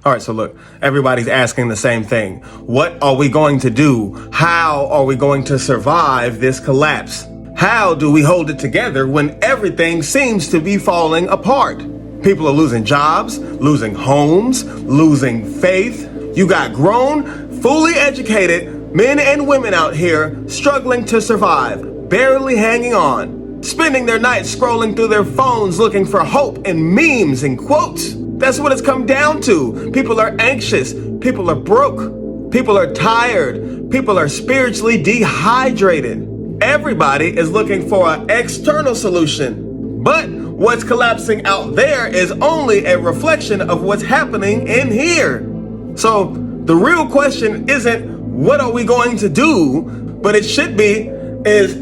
All right, so look, everybody's asking the same thing. What are we going to do? How are we going to survive this collapse? How do we hold it together when everything seems to be falling apart? People are losing jobs, losing homes, losing faith. You got grown, fully educated men and women out here struggling to survive, barely hanging on, spending their nights scrolling through their phones looking for hope and memes and quotes. That's what it's come down to. People are anxious. People are broke. People are tired. People are spiritually dehydrated. Everybody is looking for an external solution. But what's collapsing out there is only a reflection of what's happening in here. So the real question isn't what are we going to do, but it should be is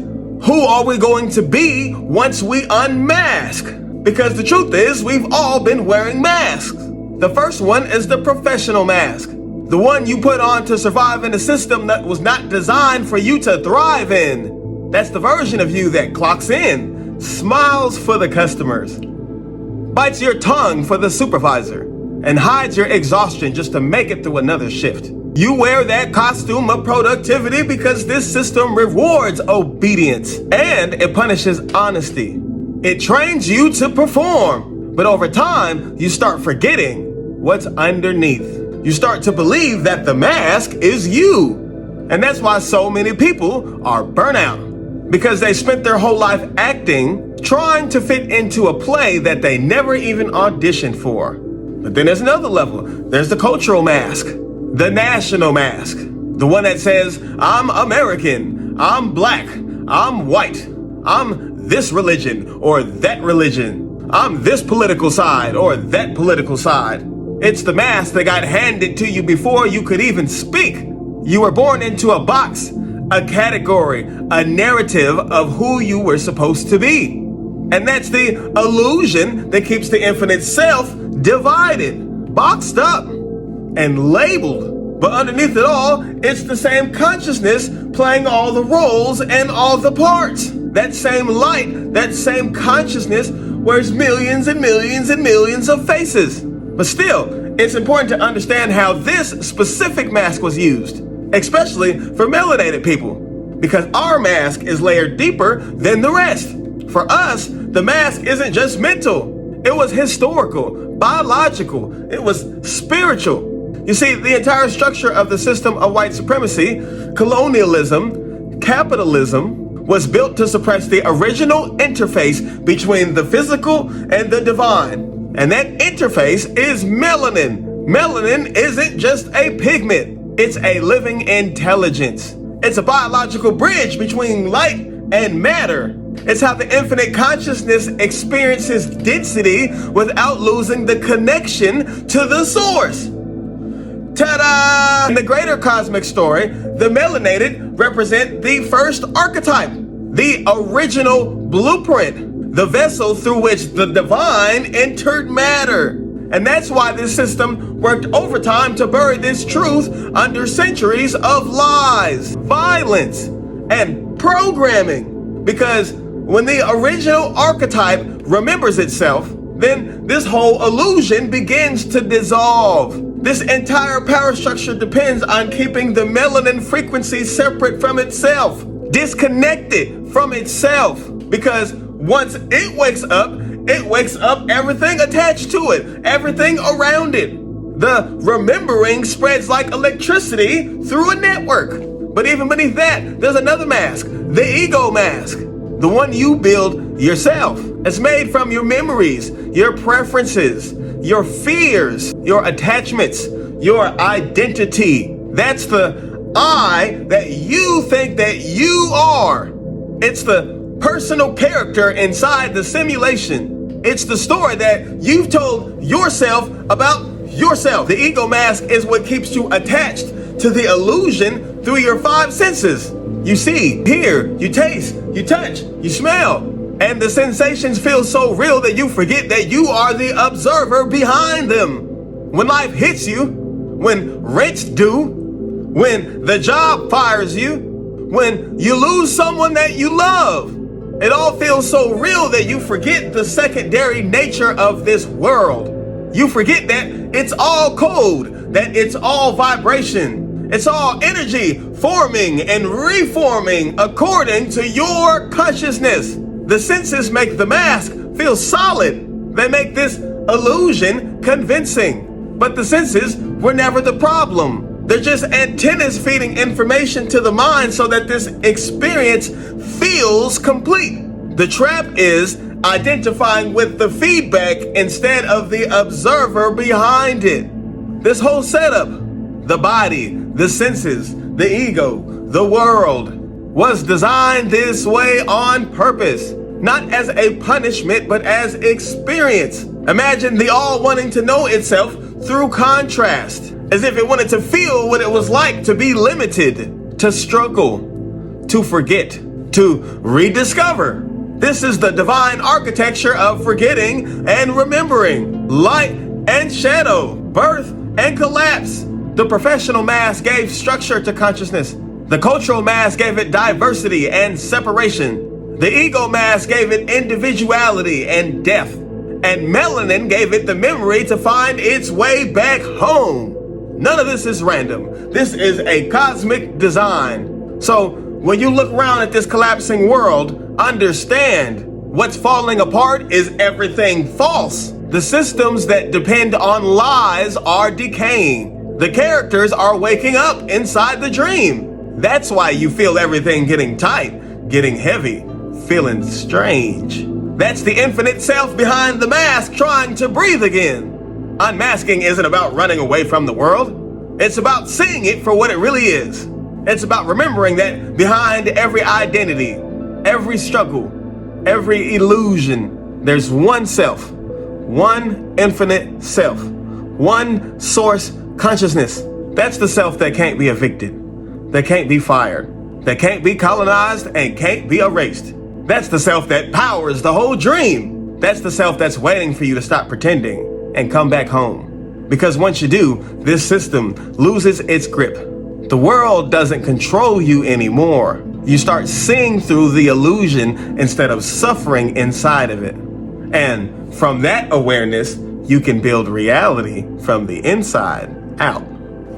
who are we going to be once we unmask? Because the truth is, we've all been wearing masks. The first one is the professional mask. The one you put on to survive in a system that was not designed for you to thrive in. That's the version of you that clocks in, smiles for the customers, bites your tongue for the supervisor, and hides your exhaustion just to make it through another shift. You wear that costume of productivity because this system rewards obedience and it punishes honesty. It trains you to perform, but over time, you start forgetting what's underneath. You start to believe that the mask is you. And that's why so many people are burnt out, because they spent their whole life acting, trying to fit into a play that they never even auditioned for. But then there's another level. There's the cultural mask, the national mask, the one that says, I'm American, I'm black, I'm white, I'm this religion or that religion. I'm this political side or that political side. It's the mask that got handed to you before you could even speak. You were born into a box, a category, a narrative of who you were supposed to be. And that's the illusion that keeps the infinite self divided, boxed up, and labeled. But underneath it all, it's the same consciousness playing all the roles and all the parts. That same light, that same consciousness wears millions and millions and millions of faces. But still, it's important to understand how this specific mask was used, especially for melanated people, because our mask is layered deeper than the rest. For us, the mask isn't just mental. It was historical, biological, it was spiritual. You see, the entire structure of the system of white supremacy, colonialism, capitalism, was built to suppress the original interface between the physical and the divine. And that interface is melanin. Melanin isn't just a pigment. It's a living intelligence. It's a biological bridge between light and matter. It's how the infinite consciousness experiences density without losing the connection to the source. Ta-da! In the greater cosmic story, the melanated represent the first archetype, the original blueprint, the vessel through which the divine entered matter. And that's why this system worked overtime to bury this truth under centuries of lies, violence, and programming. Because when the original archetype remembers itself, then this whole illusion begins to dissolve. This entire power structure depends on keeping the melanin frequency separate from itself, disconnected from itself. Because once it wakes up everything attached to it, everything around it. The remembering spreads like electricity through a network. But even beneath that, there's another mask, the ego mask, the one you build yourself. It's made from your memories, your preferences, your fears, your attachments, your identity. That's the I that you think that you are. It's the personal character inside the simulation. It's the story that you've told yourself about yourself. The ego mask is what keeps you attached to the illusion through your five senses. You see, hear, you taste, you touch, you smell. And the sensations feel so real that you forget that you are the observer behind them. When life hits you, when rents due, when the job fires you, when you lose someone that you love, it all feels so real that you forget the secondary nature of this world. You forget that it's all code, that it's all vibration. It's all energy forming and reforming according to your consciousness. The senses make the mask feel solid. They make this illusion convincing. But the senses were never the problem. They're just antennas feeding information to the mind so that this experience feels complete. The trap is identifying with the feedback instead of the observer behind it. This whole setup, the body, the senses, the ego, the world, was designed this way on purpose, not as a punishment, but as experience. Imagine the all wanting to know itself through contrast, as if it wanted to feel what it was like to be limited, to struggle, to forget, to rediscover. This is the divine architecture of forgetting and remembering, light and shadow, birth and collapse. The professional mask gave structure to consciousness. The cultural mask gave it diversity and separation. The ego mask gave it individuality and depth. And melanin gave it the memory to find its way back home. None of this is random. This is a cosmic design. So when you look around at this collapsing world, understand what's falling apart is everything false. The systems that depend on lies are decaying. The characters are waking up inside the dream. That's why you feel everything getting tight, getting heavy, feeling strange. That's the infinite self behind the mask trying to breathe again. Unmasking isn't about running away from the world. It's about seeing it for what it really is. It's about remembering that behind every identity, every struggle, every illusion, there's one self, one infinite self, one source consciousness. That's the self that can't be evicted, that can't be fired, that can't be colonized and can't be erased. That's the self that powers the whole dream. That's the self that's waiting for you to stop pretending and come back home. Because once you do, this system loses its grip. The world doesn't control you anymore. You start seeing through the illusion instead of suffering inside of it. And from that awareness, you can build reality from the inside out.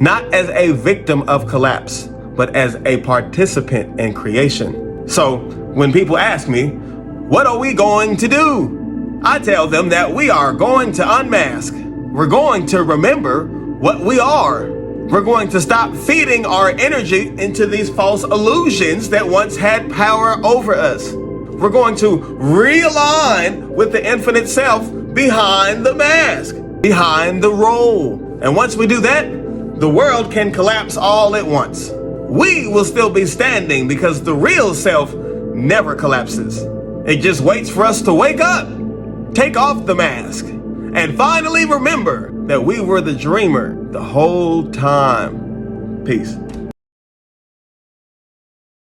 Not as a victim of collapse, but as a participant in creation. So when people ask me, what are we going to do? I tell them that we are going to unmask. We're going to remember what we are. We're going to stop feeding our energy into these false illusions that once had power over us. We're going to realign with the infinite self behind the mask, behind the role. And once we do that, the world can collapse all at once. We will still be standing because the real self never collapses. It just waits for us to wake up, take off the mask, and finally remember that we were the dreamer the whole time. Peace.